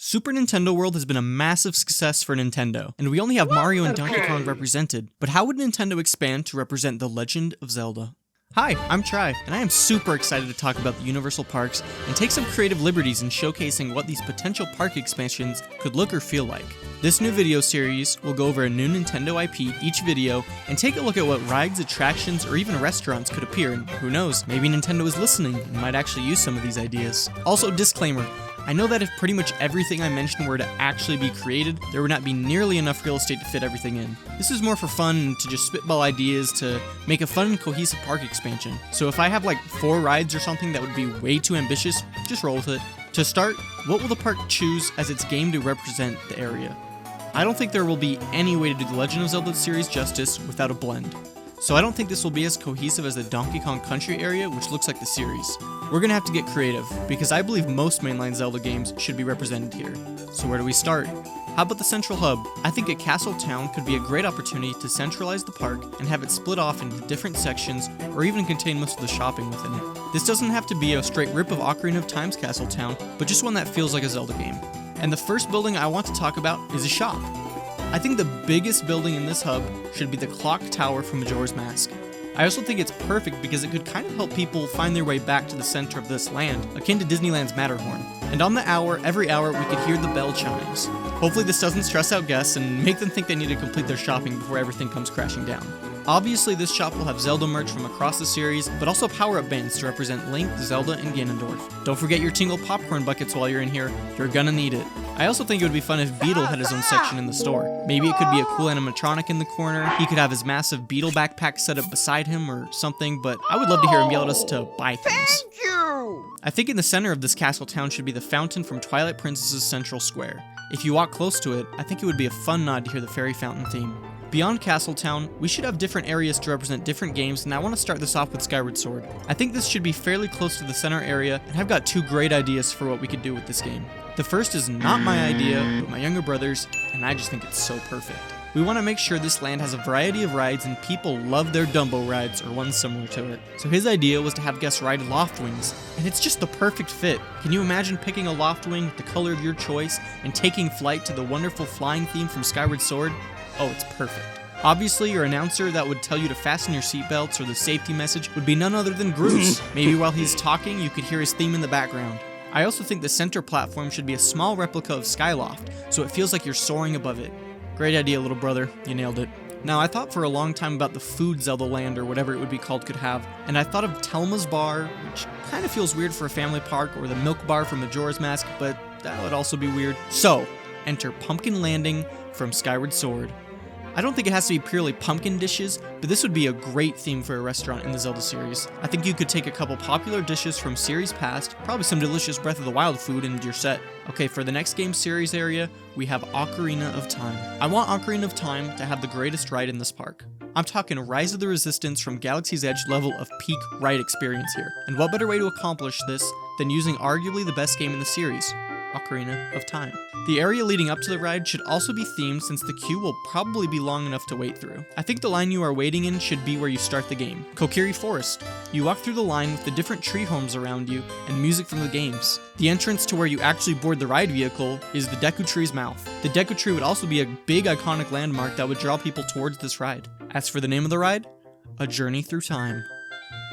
Super Nintendo World has been a massive success for Nintendo, and we only have Mario and Donkey Kong represented, but how would Nintendo expand to represent The Legend of Zelda? Hi, I'm Tri, and I am super excited to talk about the Universal Parks and take some creative liberties in showcasing what these potential park expansions could look or feel like. This new video series will go over a new Nintendo IP each video and take a look at what rides, attractions, or even restaurants could appear, and who knows, maybe Nintendo is listening and might actually use some of these ideas. Also, disclaimer, I know that if pretty much everything I mentioned were to actually be created, there would not be nearly enough real estate to fit everything in. This is more for fun and to just spitball ideas to make a fun and cohesive park expansion. So if I have like 4 rides or something that would be way too ambitious, just roll with it. To start, what will the park choose as its game to represent the area? I don't think there will be any way to do the Legend of Zelda series justice without a blend. So I don't think this will be as cohesive as the Donkey Kong Country area, which looks like the series. We're gonna have to get creative, because I believe most mainline Zelda games should be represented here. So where do we start? How about the central hub? I think a castle town could be a great opportunity to centralize the park and have it split off into different sections, or even contain most of the shopping within it. This doesn't have to be a straight rip of Ocarina of Time's castle town, but just one that feels like a Zelda game. And the first building I want to talk about is a shop. I think the biggest building in this hub should be the clock tower from Majora's Mask. I also think it's perfect because it could kind of help people find their way back to the center of this land, akin to Disneyland's Matterhorn. And on the hour, every hour, we could hear the bell chimes. Hopefully this doesn't stress out guests and make them think they need to complete their shopping before everything comes crashing down. Obviously, this shop will have Zelda merch from across the series, but also power-up bands to represent Link, Zelda, and Ganondorf. Don't forget your Tingle popcorn buckets while you're in here, you're gonna need it. I also think it would be fun if Beetle had his own section in the store. Maybe it could be a cool animatronic in the corner, he could have his massive Beetle backpack set up beside him or something, but I would love to hear him yell at us to buy things. Thank you! I think in the center of this castle town should be the fountain from Twilight Princess's Central Square. If you walk close to it, I think it would be a fun nod to hear the fairy fountain theme. Beyond Castletown, we should have different areas to represent different games, and I want to start this off with Skyward Sword. I think this should be fairly close to the center area, and I've got 2 great ideas for what we could do with this game. The first is not my idea, but my younger brother's, and I just think it's so perfect. We want to make sure this land has a variety of rides, and people love their Dumbo rides or ones similar to it. So his idea was to have guests ride Loftwings, and it's just the perfect fit. Can you imagine picking a Loftwing with the color of your choice and taking flight to the wonderful flying theme from Skyward Sword? Oh, it's perfect. Obviously, your announcer that would tell you to fasten your seatbelts or the safety message would be none other than Groose. Maybe while he's talking, you could hear his theme in the background. I also think the center platform should be a small replica of Skyloft, so it feels like you're soaring above it. Great idea, little brother. You nailed it. Now, I thought for a long time about the food Zelda Land, or whatever it would be called, could have, and I thought of Telma's Bar, which kind of feels weird for a family park, or the Milk Bar from Majora's Mask, but that would also be weird. So, enter Pumpkin Landing from Skyward Sword. I don't think it has to be purely pumpkin dishes, but this would be a great theme for a restaurant in the Zelda series. I think you could take a couple popular dishes from series past, probably some delicious Breath of the Wild food, and you're set. Okay, for the next game series area, we have Ocarina of Time. I want Ocarina of Time to have the greatest ride in this park. I'm talking Rise of the Resistance from Galaxy's Edge level of peak ride experience here. And what better way to accomplish this than using arguably the best game in the series, Ocarina of Time. The area leading up to the ride should also be themed, since the queue will probably be long enough to wait through. I think the line you are waiting in should be where you start the game, Kokiri Forest. You walk through the line with the different tree homes around you and music from the games. The entrance to where you actually board the ride vehicle is the Deku Tree's mouth. The Deku Tree would also be a big iconic landmark that would draw people towards this ride. As for the name of the ride, A Journey Through Time.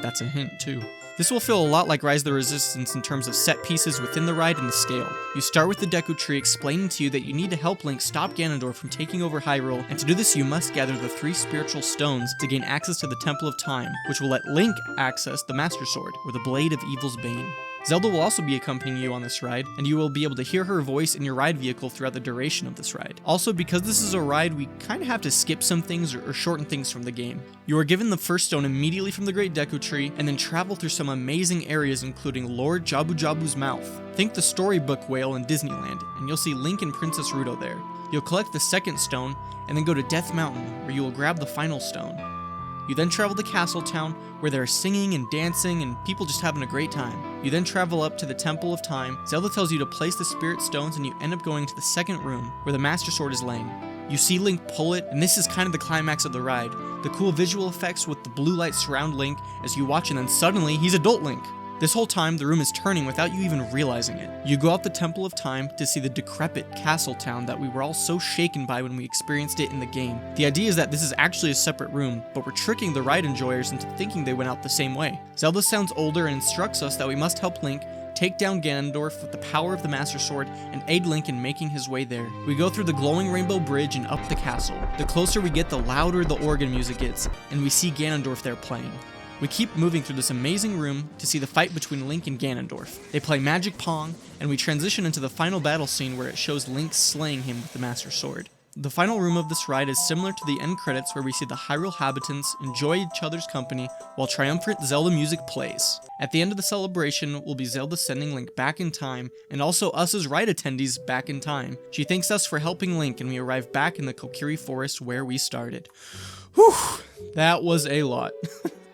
That's a hint too. This will feel a lot like Rise of the Resistance in terms of set pieces within the ride and the scale. You start with the Deku Tree explaining to you that you need to help Link stop Ganondorf from taking over Hyrule, and to do this you must gather the 3 spiritual stones to gain access to the Temple of Time, which will let Link access the Master Sword, or the Blade of Evil's Bane. Zelda will also be accompanying you on this ride, and you will be able to hear her voice in your ride vehicle throughout the duration of this ride. Also, because this is a ride, we kind of have to skip some things or shorten things from the game. You are given the first stone immediately from the Great Deku Tree, and then travel through some amazing areas including Lord Jabu Jabu's mouth. Think the storybook whale in Disneyland, and you'll see Link and Princess Ruto there. You'll collect the second stone, and then go to Death Mountain, where you will grab the final stone. You then travel to Castletown, where there are singing and dancing and people just having a great time. You then travel up to the Temple of Time. Zelda tells you to place the Spirit Stones, and you end up going to the second room, where the Master Sword is laying. You see Link pull it, and this is kind of the climax of the ride. The cool visual effects with the blue light surround Link as you watch, and then suddenly he's Adult Link. This whole time, the room is turning without you even realizing it. You go out the Temple of Time to see the decrepit castle town that we were all so shaken by when we experienced it in the game. The idea is that this is actually a separate room, but we're tricking the ride enjoyers into thinking they went out the same way. Zelda sounds older and instructs us that we must help Link take down Ganondorf with the power of the Master Sword and aid Link in making his way there. We go through the glowing rainbow bridge and up the castle. The closer we get, the louder the organ music gets, and we see Ganondorf there playing. We keep moving through this amazing room to see the fight between Link and Ganondorf. They play Magic Pong, and we transition into the final battle scene where it shows Link slaying him with the Master Sword. The final room of this ride is similar to the end credits where we see the Hyrule habitants enjoy each other's company while triumphant Zelda music plays. At the end of the celebration will be Zelda sending Link back in time, and also us as ride attendees back in time. She thanks us for helping Link, and we arrive back in the Kokiri Forest where we started. Whew, that was a lot.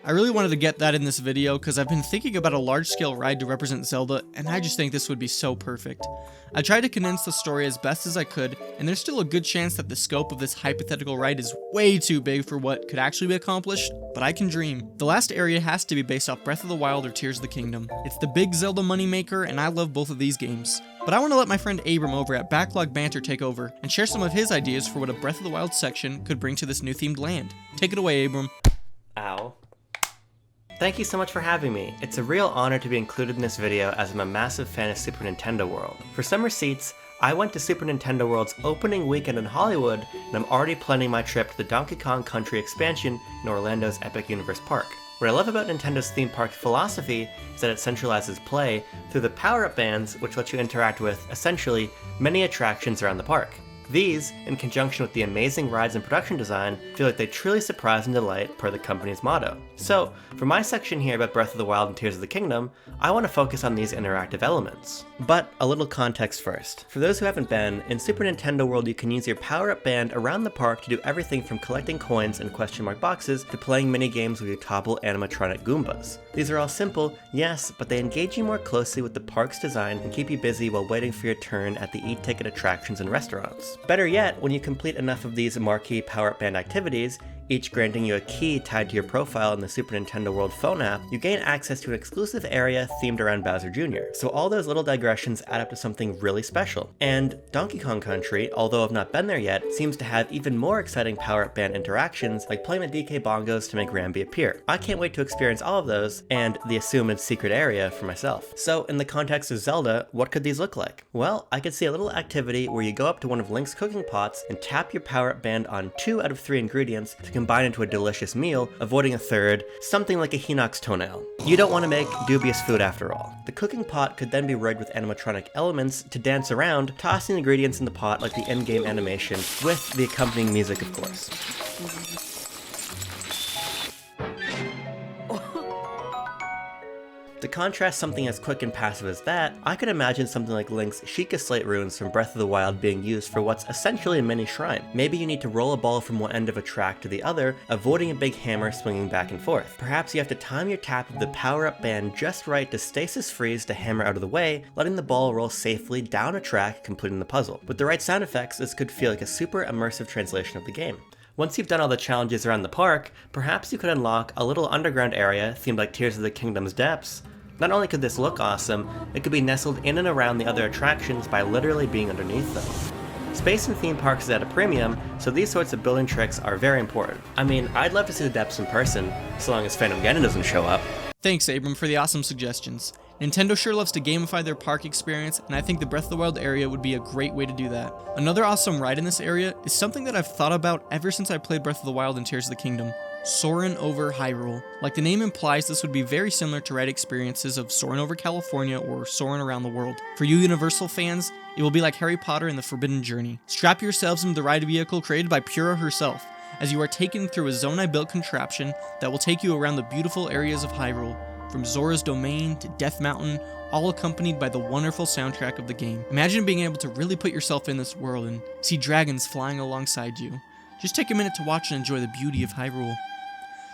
I really wanted to get that in this video because I've been thinking about a large-scale ride to represent Zelda, and I just think this would be so perfect. I tried to condense the story as best as I could, and there's still a good chance that the scope of this hypothetical ride is way too big for what could actually be accomplished, but I can dream. The last area has to be based off Breath of the Wild or Tears of the Kingdom. It's the big Zelda moneymaker, and I love both of these games. But I want to let my friend Abram over at Backlog Banter take over and share some of his ideas for what a Breath of the Wild section could bring to this new themed land. Take it away, Abram. Ow. Thank you so much for having me. It's a real honor to be included in this video as I'm a massive fan of Super Nintendo World. For summer seats, I went to Super Nintendo World's opening weekend in Hollywood, and I'm already planning my trip to the Donkey Kong Country expansion in Orlando's Epic Universe Park. What I love about Nintendo's theme park philosophy is that it centralizes play through the power-up bands, which let you interact with, essentially, many attractions around the park. These, in conjunction with the amazing rides and production design, feel like they truly surprise and delight per the company's motto. So, for my section here about Breath of the Wild and Tears of the Kingdom, I want to focus on these interactive elements. But a little context first. For those who haven't been, in Super Nintendo World you can use your power-up band around the park to do everything from collecting coins and question mark boxes to playing mini-games with your topple animatronic Goombas. These are all simple, yes, but they engage you more closely with the park's design and keep you busy while waiting for your turn at the e-ticket attractions and restaurants. Better yet, when you complete enough of these marquee power-up band activities, each granting you a key tied to your profile in the Super Nintendo World phone app, you gain access to an exclusive area themed around Bowser Jr. So all those little digressions add up to something really special. And Donkey Kong Country, although I've not been there yet, seems to have even more exciting power-up band interactions, like playing the DK bongos to make Rambi appear. I can't wait to experience all of those, and the assumed secret area for myself. So in the context of Zelda, what could these look like? Well, I could see a little activity where you go up to one of Link's cooking pots and tap your power-up band on 2 out of 3 ingredients to combine into a delicious meal, avoiding a third, something like a Hinox toenail. You don't want to make dubious food after all. The cooking pot could then be rigged with animatronic elements to dance around, tossing ingredients in the pot like the in-game animation, with the accompanying music of course. To contrast something as quick and passive as that, I could imagine something like Link's Sheikah Slate runes from Breath of the Wild being used for what's essentially a mini shrine. Maybe you need to roll a ball from one end of a track to the other, avoiding a big hammer swinging back and forth. Perhaps you have to time your tap of the power-up band just right to stasis freeze to hammer out of the way, letting the ball roll safely down a track, completing the puzzle. With the right sound effects, this could feel like a super immersive translation of the game. Once you've done all the challenges around the park, perhaps you could unlock a little underground area themed like Tears of the Kingdom's depths. Not only could this look awesome, it could be nestled in and around the other attractions by literally being underneath them. Space in theme parks is at a premium, so these sorts of building tricks are very important. I mean, I'd love to see the depths in person, so long as Phantom Ganon doesn't show up. Thanks, Abram, for the awesome suggestions. Nintendo sure loves to gamify their park experience, and I think the Breath of the Wild area would be a great way to do that. Another awesome ride in this area is something that I've thought about ever since I played Breath of the Wild and Tears of the Kingdom. Soarin' over Hyrule. Like the name implies, this would be very similar to ride experiences of Soarin' over California or Soarin' around the world. For you Universal fans, it will be like Harry Potter and the Forbidden Journey. Strap yourselves into the ride vehicle created by Pura herself, as you are taken through a Zonai-built contraption that will take you around the beautiful areas of Hyrule, from Zora's Domain to Death Mountain, all accompanied by the wonderful soundtrack of the game. Imagine being able to really put yourself in this world and see dragons flying alongside you. Just take a minute to watch and enjoy the beauty of Hyrule.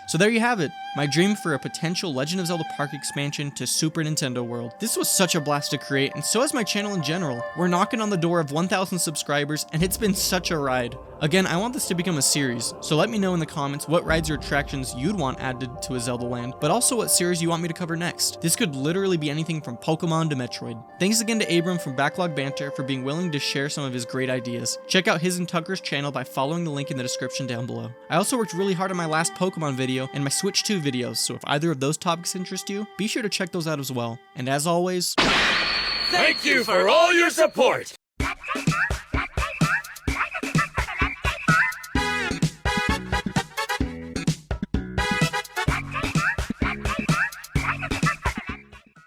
So there you have it, my dream for a potential Legend of Zelda Park expansion to Super Nintendo World. This was such a blast to create, and so has my channel in general. We're knocking on the door of 1,000 subscribers, and it's been such a ride. Again, I want this to become a series, so let me know in the comments what rides or attractions you'd want added to a Zelda land, but also what series you want me to cover next. This could literally be anything from Pokemon to Metroid. Thanks again to Abram from Backlog Banter for being willing to share some of his great ideas. Check out his and Tucker's channel by following the link in the description down below. I also worked really hard on my last Pokemon video and my Switch 2 videos, so if either of those topics interest you, be sure to check those out as well. And as always, thank you for all your support!